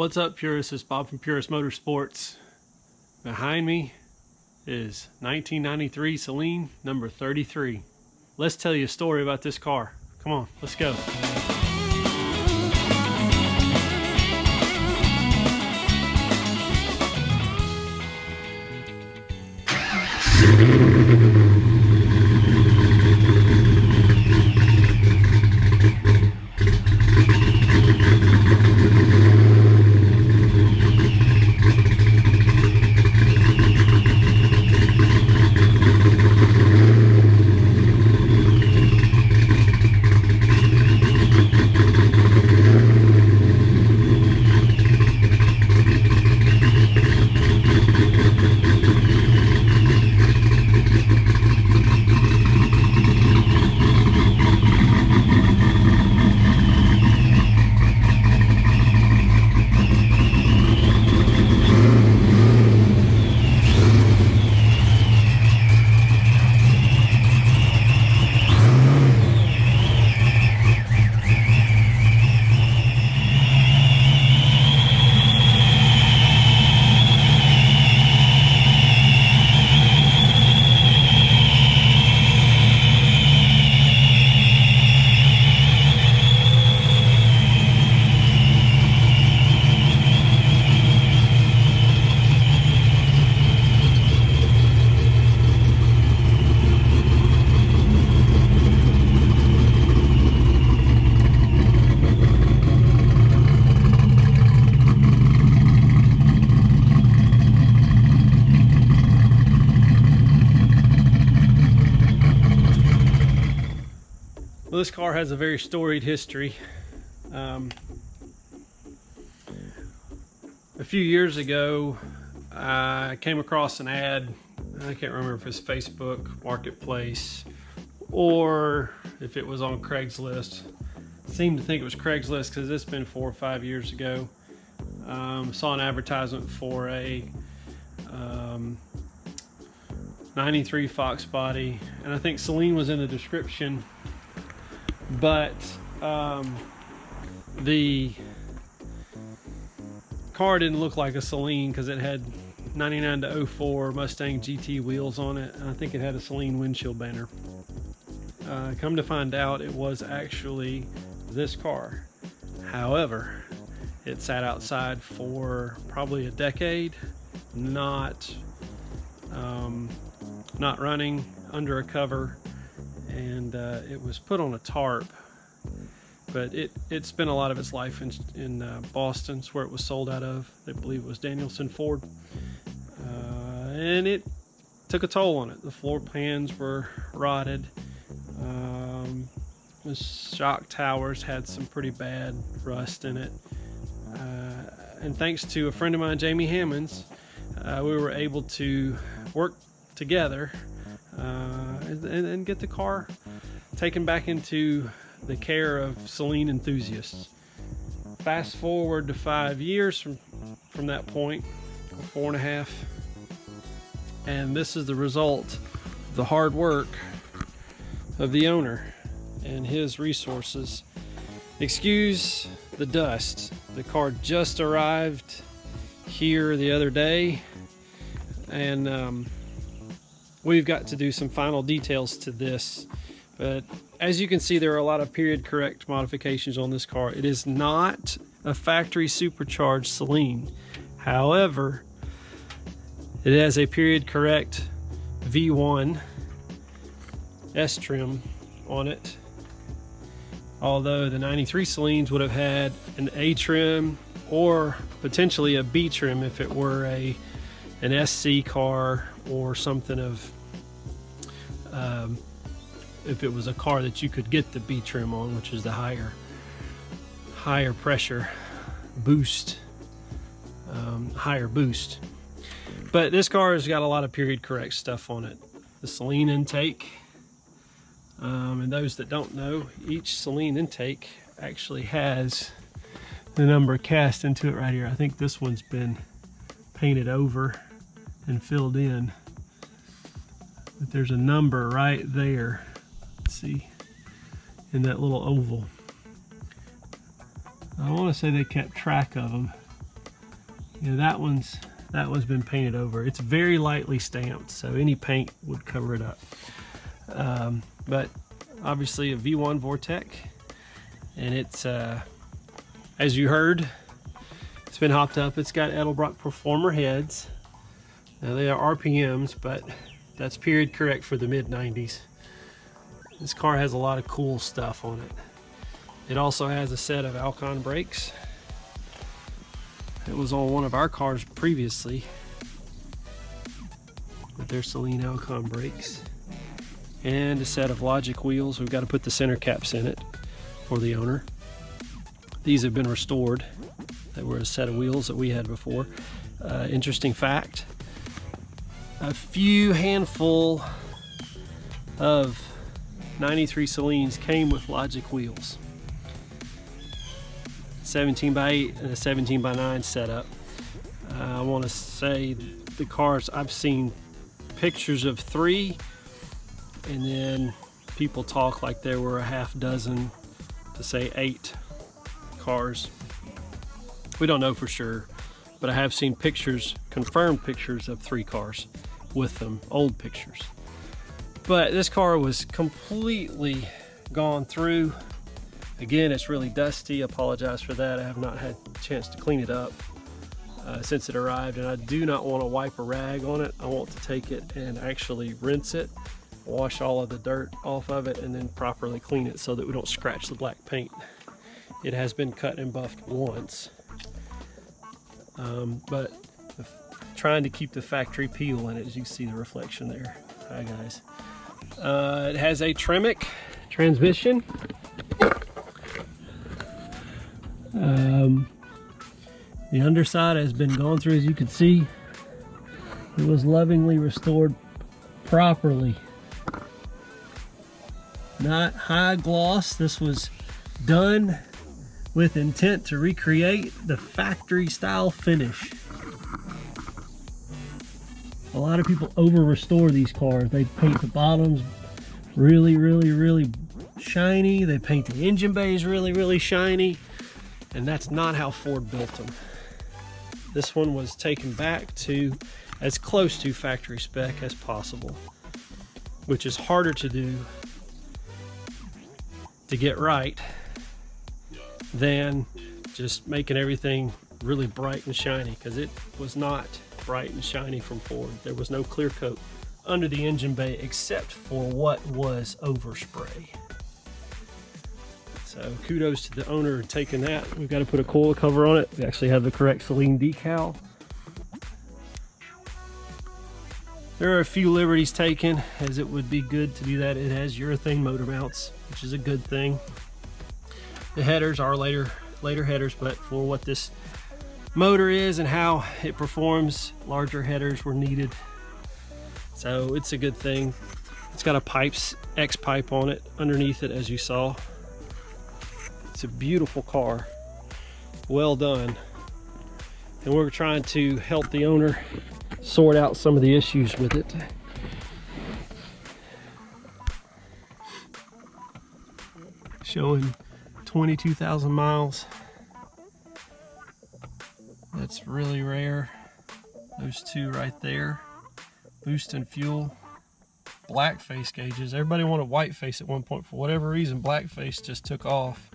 What's up, Purists? It's Bob from Purist Motorsports. Behind me is 1993 Saleen number 33. Let's tell you a story about this car. Come on, let's go. Well, this car has a very storied history. A few years ago, I came across an ad. I can't remember if it's Facebook Marketplace or if it was on Craigslist. I seem to think it was Craigslist because it's been 4 or 5 years ago. Saw an advertisement for a 93 Foxbody, and I think Saleen was in the description. But the car didn't look like a Saleen because it had 99 to 04 Mustang GT wheels on it, and I think it had a Saleen windshield banner. Come to find out, it was actually this car. However, it sat outside for probably a decade, not running, under a cover, and it was put on a tarp, but it spent a lot of its life in Boston. It's where it was sold out of. I believe it was Danielson Ford, and it took a toll on it. The floor pans were rotted. The shock towers had some pretty bad rust in it, and thanks to a friend of mine, Jamie Hammonds, we were able to work together and get the car taken back into the care of Saleen enthusiasts. Fast forward to 5 years from that point, or 4.5, and this is the result of the hard work of the owner and his resources. Excuse the dust. The car just arrived here the other day, and we've got to do some final details to this. But as you can see, there are a lot of period correct modifications on this car. It is not a factory supercharged Saleen. However, it has a period correct V1 S trim on it. Although the 93 Saleens would have had an A trim or potentially a B trim if it were an SC car or something of if it was a car that you could get the B trim on, which is the higher pressure boost, higher boost. But this car has got a lot of period correct stuff on it. The Saleen intake, and those that don't know, each Saleen intake actually has the number cast into it right here. I think this one's been painted over and filled in, but there's a number right there. Let's see, in that little oval. I want to say they kept track of them. You know, that one's been painted over. It's very lightly stamped, so any paint would cover it up. But obviously a V1 Vortec, and it's as you heard, it's been hopped up. It's got Edelbrock Performer heads. Now they are RPMs, but that's period correct for the mid-90s. This car has a lot of cool stuff on it. It also has a set of Alcon brakes. It was on one of our cars previously, but they're Saleen Alcon brakes. And a set of Logic wheels. We've got to put the center caps in it for the owner. These have been restored. They were a set of wheels that we had before. Interesting fact, a few handful of 93 Saleens came with Logic wheels. 17x8 and a 17x9 setup. I want to say the cars, I've seen pictures of 3, and then people talk like there were a half dozen to say 8 cars. We don't know for sure, but I have seen pictures, confirmed pictures of 3 cars with them, old pictures. But this car was completely gone through. Again, it's really dusty. I apologize for that. I have not had a chance to clean it up since it arrived, and I do not want to wipe a rag on it. I want to take it and actually rinse it, wash all of the dirt off of it, and then properly clean it so that we don't scratch the black paint. It has been cut and buffed once, but trying to keep the factory peel in it, as you see the reflection there. Hi guys. It has a Tremec transmission. The underside has been gone through, as you can see. It was lovingly restored properly. Not high gloss. This was done with intent to recreate the factory style finish. A lot of people over restore these cars. They paint the bottoms really, really, really shiny. They paint the engine bays really, really shiny. And that's not how Ford built them. This one was taken back to as close to factory spec as possible, which is harder to do, to get right, than just making everything really bright and shiny, because it was not bright and shiny from Ford. There was no clear coat under the engine bay except for what was overspray. So kudos to the owner taking that. We've got to put a coil cover on it. We actually have the correct Saleen decal. There are a few liberties taken, as it would be good to do that. It has urethane motor mounts, which is a good thing. The headers are later headers, but for what this motor is and how it performs, larger headers were needed. So it's a good thing. It's got a X pipe on it underneath it, as you saw. It's a beautiful car, well done, and we're trying to help the owner sort out some of the issues with it. Showing 22,000 miles. That's really rare. Those two right there. Boost and fuel. Black face gauges. Everybody wanted white face at one point. For whatever reason, black face just took off.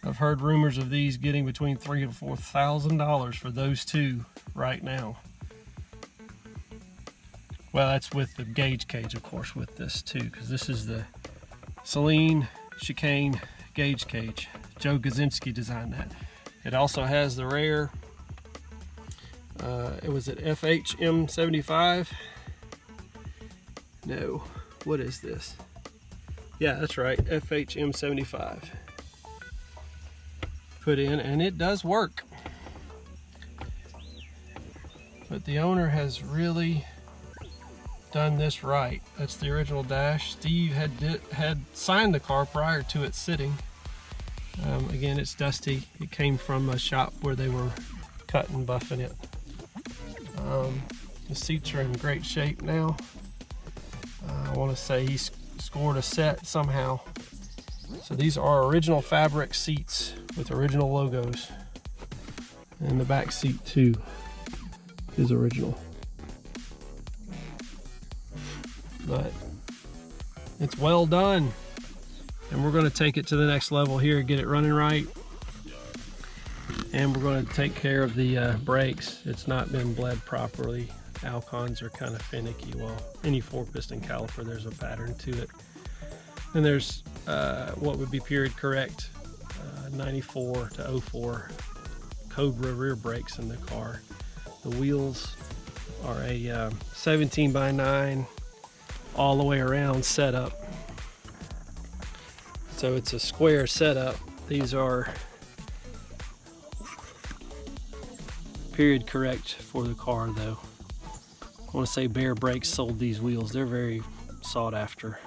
I've heard rumors of these getting between $3,000 and $4,000 for those two right now. Well, that's with the gauge cage, of course, with this too, because this is the Saleen chicane gauge cage. Joe Gazinski designed that. It also has the rare, it was at FHM75. No, what is this? Yeah, that's right, FHM75. Put in, and it does work. But the owner has really done this right. That's the original dash. Steve had signed the car prior to it sitting. Again, it's dusty. It came from a shop where they were cutting and buffing it. The seats are in great shape now. I want to say he scored a set somehow. So these are original fabric seats with original logos. And the back seat too is original. But it's well done. And we're going to take it to the next level here, get it running right. And we're going to take care of the brakes. It's not been bled properly. Alcons are kind of finicky. Well, any 4-piston caliper, there's a pattern to it. And there's what would be period correct 94 to 04 Cobra rear brakes in the car. The wheels are a 17x9 all the way around setup. So it's a square setup. These are period correct for the car though. I want to say Bear Brakes sold these wheels. They're very sought after.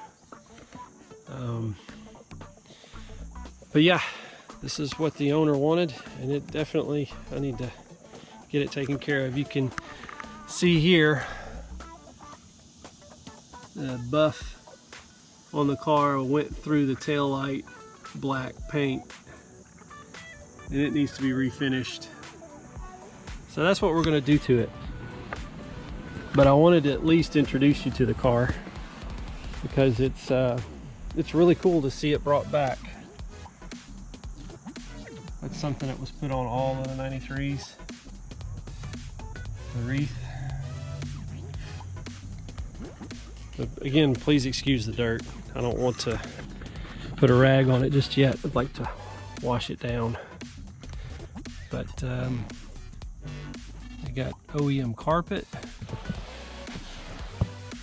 But yeah, this is what the owner wanted, and it definitely, I need to get it taken care of. You can see here the buff on the car went through the tail light, black paint, and it needs to be refinished. So that's what we're going to do to it. But I wanted to at least introduce you to the car because it's really cool to see it brought back. That's something that was put on all of the 93s. The wreath. But again, please excuse the dirt. I don't want to put a rag on it just yet. I'd like to wash it down. But I got Oem Carpet.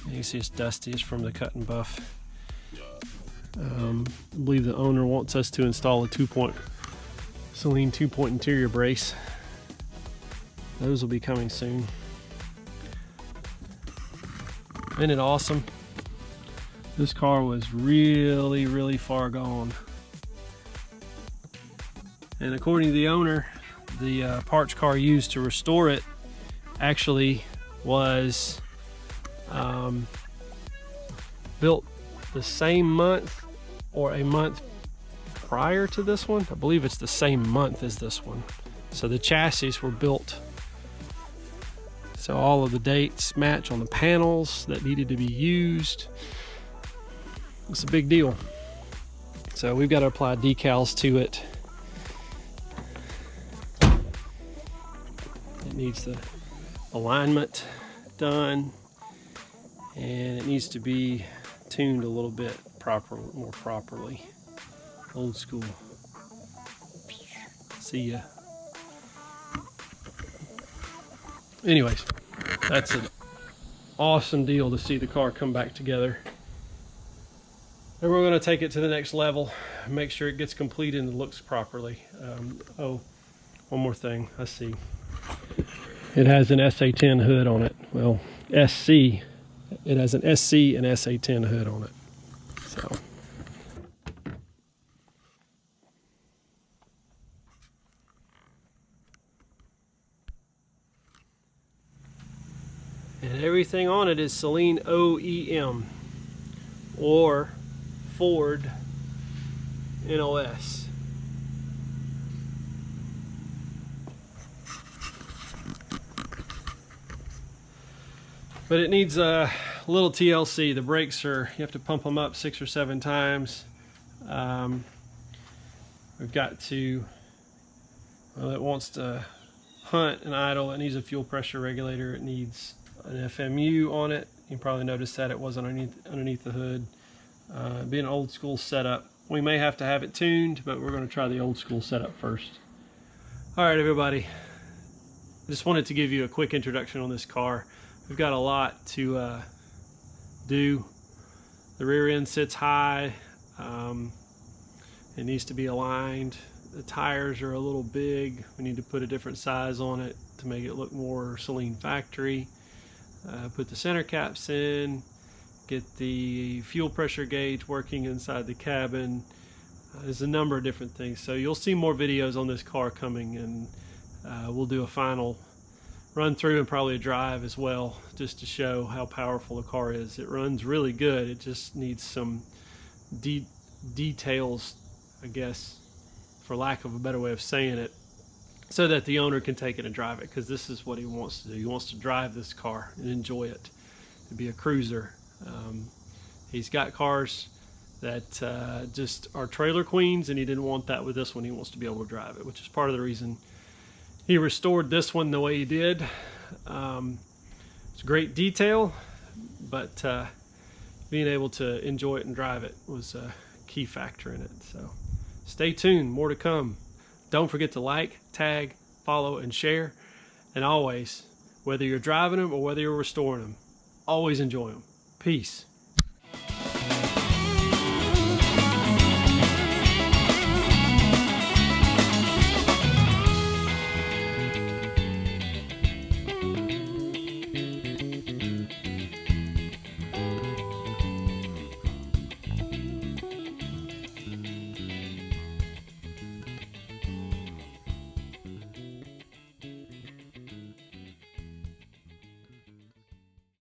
You can see it's dusty. It's from the cut and buff. I believe the owner wants us to install a Saleen 2-point interior brace. Those will be coming soon. Isn't it awesome? This car was really, really far gone. And according to the owner, the parts car used to restore it actually was built the same month or a month prior to this one. I believe it's the same month as this one. So the chassis were built, so all of the dates match on the panels that needed to be used. It's a big deal. So we've got to apply decals to it. It needs the alignment done, and it needs to be tuned a little bit more properly. Old school. See ya. Anyways, that's an awesome deal to see the car come back together. And we're going to take it to the next level, make sure it gets completed and looks properly. Oh, one more thing. I see. It has an SA10 hood on it. Well, SC. It has an SC and SA10 hood on it. So. And everything on it is Saleen OEM or Ford NOS. But it needs a little TLC. The brakes are, you have to pump them up 6 or 7 times. We've got to, well, it wants to hunt and idle. It needs a fuel pressure regulator. It needs an FMU on it. You probably noticed that it wasn't underneath the hood. Be an old school setup. We may have to have it tuned, but we're going to try the old school setup first. All right, everybody. I just wanted to give you a quick introduction on this car. We've got a lot to do. The rear end sits high. It needs to be aligned. The tires are a little big. We need to put a different size on it to make it look more Saleen factory. Put the center caps in. Get the fuel pressure gauge working inside the cabin. There's a number of different things. So you'll see more videos on this car coming, and we'll do a final run through and probably a drive as well, just to show how powerful the car is. It runs really good. It just needs some details, I guess, for lack of a better way of saying it, so that the owner can take it and drive it, because this is what he wants to do. He wants to drive this car and enjoy it, to be a cruiser. He's got cars that just are trailer queens, and he didn't want that with this one. He wants to be able to drive it, which is part of the reason he restored this one the way he did. It's great detail, but being able to enjoy it and drive it was a key factor in it. So stay tuned, more to come. Don't forget to like, tag, follow, and share. And always, whether you're driving them or whether you're restoring them, always enjoy them. Peace.